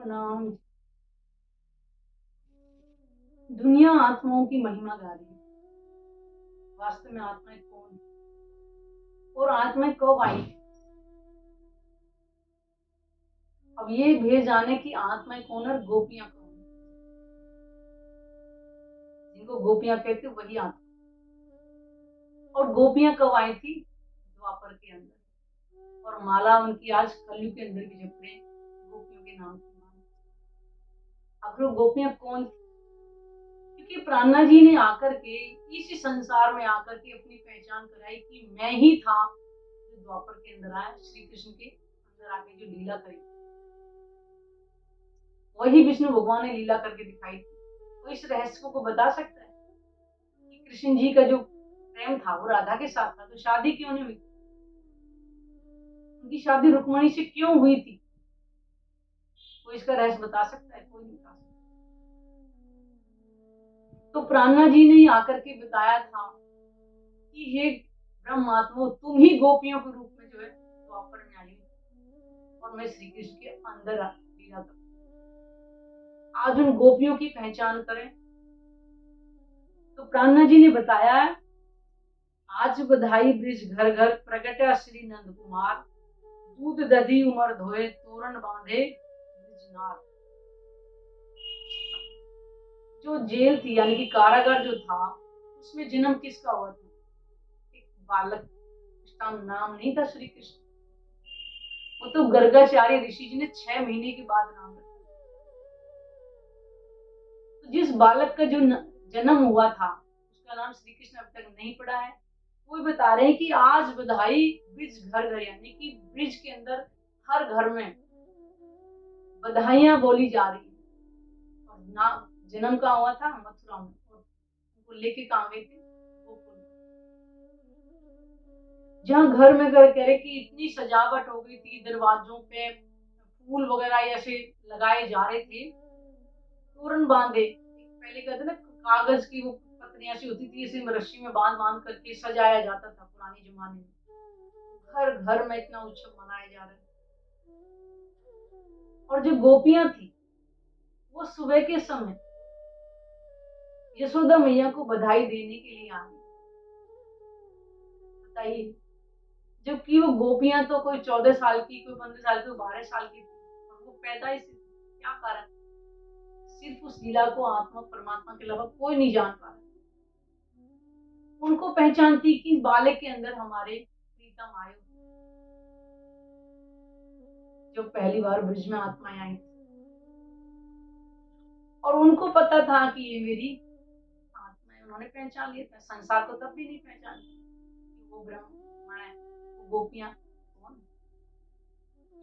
प्रणाम। दुनिया आत्माओं की महिमा गा रही है। वास्तव में आत्माएं कौन है और आत्माएं कब आई? अब ये भेद जाने की आत्माएं कौन है और गोपियां कौन है। जिनको गोपियां कहते वही आत्मा। और गोपियां कब आई थी? द्वापर के अंदर। और माला उनकी आज कलयुग के अंदर भी जप रहे हैं गोपियों के नाम से। आखिर गोपियां कौन थी? क्योंकि प्राणा जी ने आकर के इसी संसार में आकर के अपनी पहचान कराई कि मैं ही था जो द्वापर के अंदर आया, श्री कृष्ण के अंदर आके जो लीला करी वही विष्णु भगवान ने लीला करके दिखाई थी। तो इस रहस्य को बता सकता है कि कृष्ण जी का जो प्रेम था वो राधा के साथ था, तो शादी क्यों नहीं हुई? उनकी शादी रुक्मणी से क्यों हुई थी? कोई इसका रहस्य बता सकता है? कोई नहीं बता सकता। तो प्राणा जी ने आकर के बताया था कि हे ब्रह्मात्मा, तुम ही गोपियों के रूप में जो है द्वापर में आई और मैं श्री कृष्ण के अंदर लीला कर। आज उन गोपियों की पहचान करें तो प्राणा जी ने बताया है, आज बधाई ब्रिज घर घर प्रगटा श्री नंद कुमार, दूध दधी उमर धोए तोरण बांधे ब्रिजनार। जो जेल थी यानी कि कारागार जो था उसमें जन्म किसका हुआ था? एक बालक, उसका नाम नहीं था श्री कृष्ण। वो तो गर्गाचार्य ऋषि जी ने 6 महीने के बाद नाम रखा। तो जिस बालक का जो जन्म हुआ था उसका नाम श्री कृष्ण अब तक नहीं पड़ा है। वो बता रहे हैं कि आज बधाई ब्रिज घर घर यानी कि ब्रिज के अंदर हर घर में बधाइयां बोली जा रही है। और ना जन्म कहाँ हुआ था? मथुरा में। और उनको लेके कहाँ गए थे? गोकुल। जहाँ घर में घर कह रहे कि इतनी सजावट हो गई थी, दरवाजों पे फूल वगैरह ऐसे लगाए जा रहे थे, तोरण बांधे। पहले कहते ना कागज की वो पत्रियां सी होती थी, इसे रस्सी में बांध बांध करके सजाया जाता था पुराने जमाने में। घर घर में इतना उत्सव मनाया जा रहा है। और जो गोपियां थी वो सुबह के समय यशोदा मैया को बधाई देने के लिए आई। बताइए, जबकि वो गोपियां तो कोई 14 साल की, कोई 15 साल की, कोई 12 साल की थी, और वो पैदाइश से क्या कारण? सिर्फ उस लीला को आत्मा परमात्मा के अलावा कोई नहीं जान पा रहा। उनको पहचानती कि बालक के अंदर हमारे प्रीतम आए जो पहली बार ब्रिज में आत्माएं आई। और उनको पता था कि ये मेरी आत्मा है। उन्होंने पहचान लिया था। संसार को तब भी नहीं पहचानती कि वो ब्रह्म है, वो गोपियां कौन।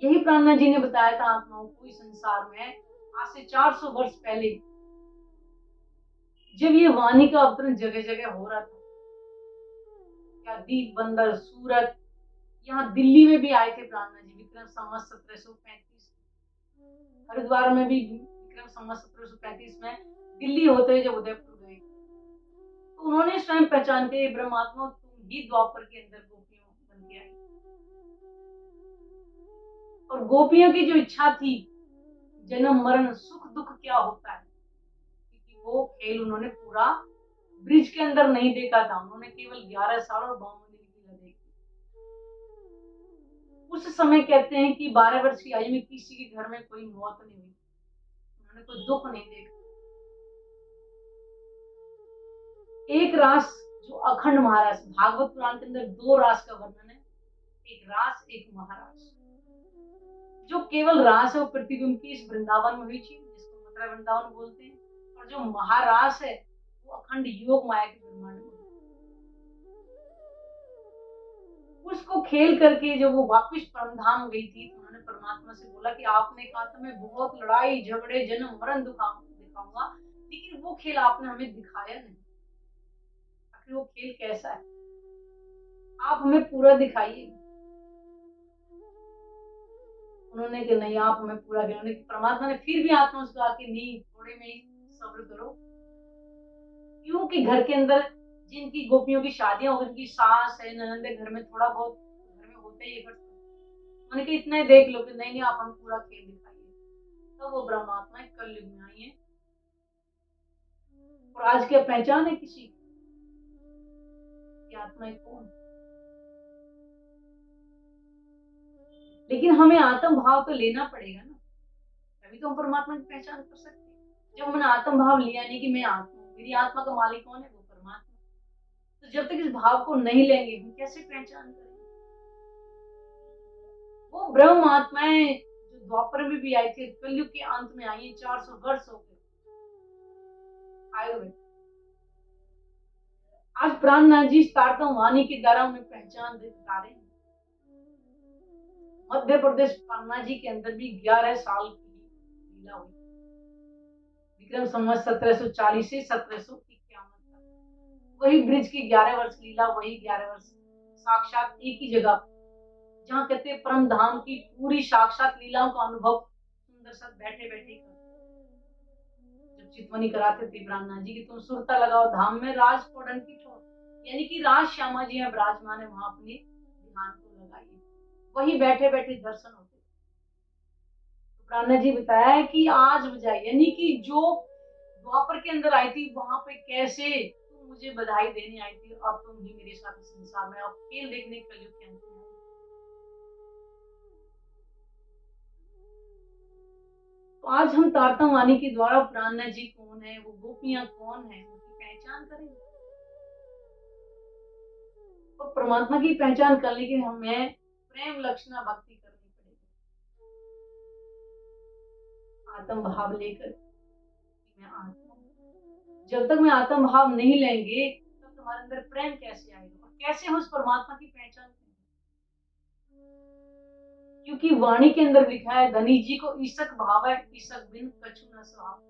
यही प्राणा जी ने बताया था आत्माओं को इस संसार में आज से 400 वर्ष पहले, जब ये वाणी का अवतरण जगह जगह हो रहा था। क्या दीप बंदर, सूरत, यहाँ दिल्ली में भी आए थे प्राणा जी विक्रम संवत 1735। हरिद्वार में भी विक्रम संवत 1735 में दिल्ली होते हुए जब उदयपुर गए तो उन्होंने स्वयं पहचान के ब्रह्मात्मा तुम ही द्वापर के अंदर गोपियों बन के आई। और गोपियों की जो इच्छा थी जन्म मरण सुख दुख क्या होता है, क्योंकि वो खेल उन्होंने पूरा ब्रिज के अंदर नहीं देखा था। उन्होंने केवल 11 साल और 52 दिन की देखी। उस समय कहते हैं कि 12 वर्ष की आयु में किसी के घर में कोई मौत नहीं हुई, उन्होंने कोई दुख नहीं देखा। एक रास जो अखंड महारास, भागवत पुराण के अंदर 2 रास का वर्णन है, एक रास एक महारास। जो केवल रास है वो प्रतिबिंब की इस वृंदावन में हुई थी जिसको मथुरा वृंदावन बोलते हैं। और जो महारास है वो अखंड योग माया के ब्रह्मांड में। उसको खेल करके जब वो वापिस परमधाम गई थी तो उन्होंने परमात्मा से बोला कि आपने कहा था मैं बहुत लड़ाई झगड़े जन्म मरण दिखाऊंगा, लेकिन वो खेल आपने हमें दिखाया नहीं। आखिर वो खेल कैसा है? आप हमें पूरा दिखाइए। उन्होंने कि नहीं, आप हमें पूरा दिखाइए। परमात्मा ने फिर भी आत्मा उसको आके नहीं, थोड़े में ही सब्र करो। क्योंकि घर के अंदर जिनकी गोपियों की शादियां हो, उनकी सास है, ननंद है, घर में थोड़ा बहुत घर में होता ही है। उन्होंने कहा इतना ही देख लो कि नहीं नहीं, आप हमें पूरा खेल दिखाइए। तब वो ब्रह्मात्माएं कलयुग में आई हैं। और आज क्या पहचान है किसी की आत्माएं कौन? लेकिन हमें आत्म भाव तो लेना पड़ेगा ना, तभी तो हम परमात्मा की पहचान कर सकते हैं। जब हमने आत्म भाव लिया नहीं कि मैं आत्मा हूँ, मेरी आत्मा का मालिक कौन है? वो परमात्मा। तो जब तक इस भाव को नहीं लेंगे हम कैसे पहचान करेंगे? वो ब्रह्म आत्माएं जो द्वापर में भी आई थी, कलयुग के अंत में आई है, 400 वर्ष हो गए आए हुए। आज प्राणनाथ जी तारतम वाणी के द्वारा उन्हें पहचान बता रहे हैं। मध्य प्रदेश पन्ना जी के अंदर भी 11 साल की लीला हुई, विक्रम संवत 1740 से 1751 तक। वही ब्रिज की 11 वर्ष लीला, वही 11 वर्ष साक्षात एक ही जगह, जहाँ कहते परम धाम की पूरी साक्षात लीलाओं का अनुभव सुंदर सा बैठे बैठे कर। जब चितवनी कराते थे ब्रह्मनाथ जी की, तुम सुरता लगाओ धाम में राज पौड़न की ठोर, यानी कि राज श्यामा जी हैं विराजमान है, वहां अपने ध्यान को लगाइए, वही बैठे बैठे दर्शन होते। तो ब्रह्मनाथ जी बताया है कि आज बजाय, यानी कि जो द्वापर के अंदर आई थी वहां पे कैसे तुम मुझे बधाई देने आई थी, अब तुम ही मेरे साथ संसार में, अब खेल देखने कलयुग के अंत में। तो आज हम तारतम वाणी के द्वारा प्राणनाथ जी कौन है, वो गोपियां कौन है, उनकी पहचान करेंगे। और परमात्मा की पहचान करने के लिए हमें प्रेम लक्षणा भक्ति करनी पड़ेगी, आत्म भाव लेकर कि मैं आत्मा हूं। जब तक मैं आत्म भाव नहीं लेंगे तब तुम्हारे अंदर प्रेम कैसे आएगा, और कैसे हम उस परमात्मा की पहचान करेंगे? क्योंकि वाणी के अंदर लिखा है, धनी जी को ईसक भाव है, ईसक बिन कछु न सुहाव।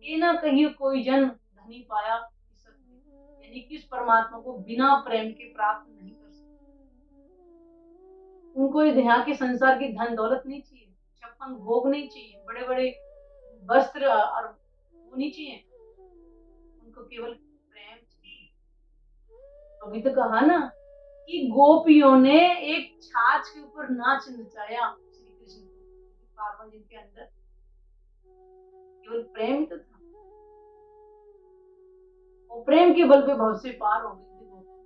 ये ना कहीं कोई जन धनी पाया ईसक बिन, यानी कि उस परमात्मा को बिना प्रेम के प्राप्त नहीं कर सकते। उनको यहाँ के संसार की धन दौलत नहीं चाहिए, 56 भोग नहीं चाहिए, बड़े बड़े वस्त्र और वो नहीं चाहिए, उनको केवल प्रेम चाहिए। अभी तो कहा ना कि गोपियों ने एक छाछ के ऊपर नाच नचाया श्री कृष्ण को, पार्वती के अंदर केवल प्रेम तो था, और प्रेम के बल पे बहुत से पार हो गए थे गोपी।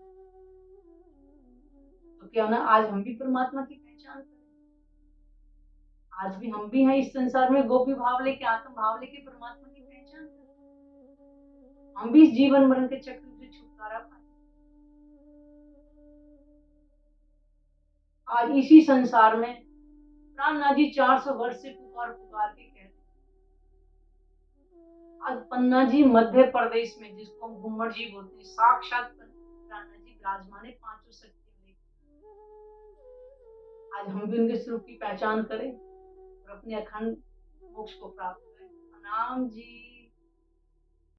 तो क्या ना आज हम भी परमात्मा की पहचान करें, आज भी हम भी हैं इस संसार में गोपी भाव लेके, आत्म भाव लेके परमात्मा की पहचान करें, हम भी इस जीवन मरण के चक्र से छुटकारा पाए। आज इसी संसार में प्राणनाथ जी 400 वर्ष से पुकार पुकार के कहते हैं। आज पन्ना जी मध्य प्रदेश में, जिसको हम घुम्मट जी बोलते हैं, साक्षात प्राणनाथ जी विराजमान है पांचों शक्तियों में। आज हम भी उनके स्वरूप की पहचान करें और अपने अखंड मोक्ष को प्राप्त करें। प्रणाम जी।